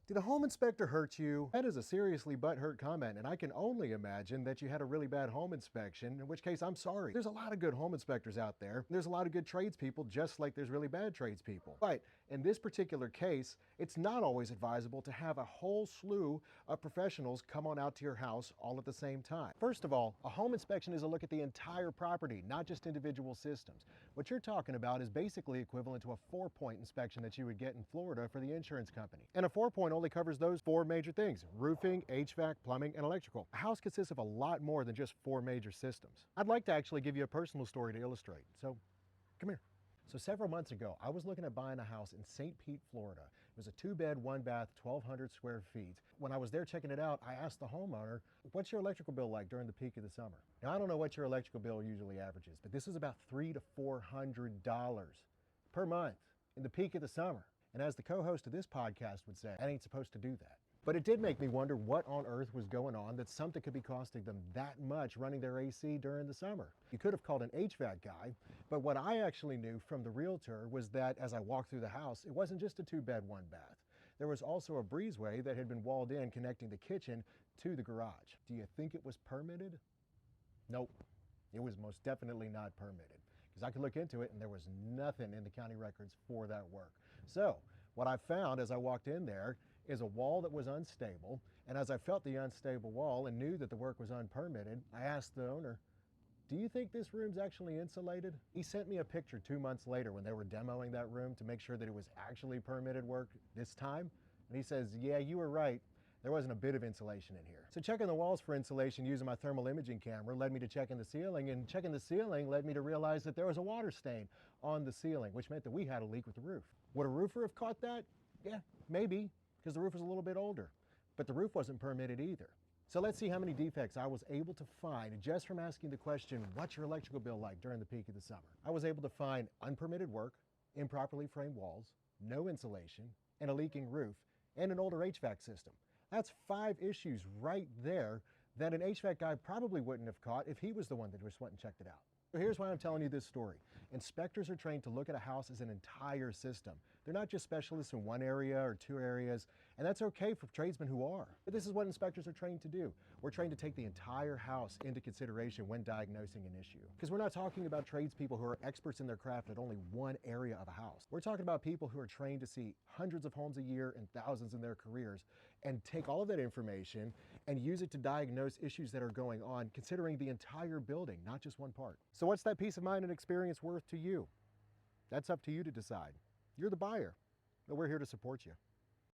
Did a home inspector hurt you? That is a seriously butthurt comment, and I can only imagine that you had a really bad home inspection, in which case I'm sorry. There's a lot of good home inspectors out there. There's a lot of good tradespeople, just like there's really bad tradespeople. But in this particular case, it's not always advisable to have a whole slew of professionals come on out to your house all at the same time. First of all, a home inspection is a look at the entire property, not just individual systems. What you're talking about is basically equivalent to a 4-point inspection that you would get in Florida for the insurance company. And a 4-point only covers those 4 major things: roofing, HVAC, plumbing, and electrical. A house consists of a lot more than just 4 major systems. I'd like to actually give you a personal story to illustrate, so come here. So several months ago, I was looking at buying a house in St. Pete, Florida. It was a 2-bed, 1-bath, 1,200 square feet. When I was there checking it out, I asked the homeowner, "What's your electrical bill like during the peak of the summer?" Now, I don't know what your electrical bill usually averages, but this is about $300 to $400 per month in the peak of the summer. And as the co-host of this podcast would say, I ain't supposed to do that. But it did make me wonder what on earth was going on that something could be costing them that much running their AC during the summer. You could have called an HVAC guy, but what I actually knew from the realtor was that as I walked through the house, it wasn't just a 2-bed, 1-bath. There was also a breezeway that had been walled in connecting the kitchen to the garage. Do you think it was permitted? Nope. It was most definitely not permitted, because I could look into it and there was nothing in the county records for that work. So what I found as I walked in there is a wall that was unstable, and as I felt the unstable wall and knew that the work was unpermitted, I asked the owner, "Do you think this room's actually insulated?" He sent me a picture 2 months later when they were demoing that room to make sure that it was actually permitted work this time, and he says, "Yeah, you were right. There wasn't a bit of insulation in here." So checking the walls for insulation using my thermal imaging camera led me to checking the ceiling, and checking the ceiling led me to realize that there was a water stain on the ceiling, which meant that we had a leak with the roof. Would a roofer have caught that? Yeah, maybe, because the roof was a little bit older, but the roof wasn't permitted either. So let's see how many defects I was able to find just from asking the question, "What's your electrical bill like during the peak of the summer?" I was able to find unpermitted work, improperly framed walls, no insulation, and a leaking roof, and an older HVAC system. That's 5 issues right there that an HVAC guy probably wouldn't have caught if he was the one that just went and checked it out. So here's why I'm telling you this story. Inspectors are trained to look at a house as an entire system. They're not just specialists in one area or 2 areas, and that's okay for tradesmen who are. But this is what inspectors are trained to do. We're trained to take the entire house into consideration when diagnosing an issue. Because we're not talking about tradespeople who are experts in their craft at only one area of a house. We're talking about people who are trained to see hundreds of homes a year and thousands in their careers, and take all of that information and use it to diagnose issues that are going on, considering the entire building, not just one part. So what's that peace of mind and experience worth to you? That's up to you to decide. You're the buyer, but we're here to support you.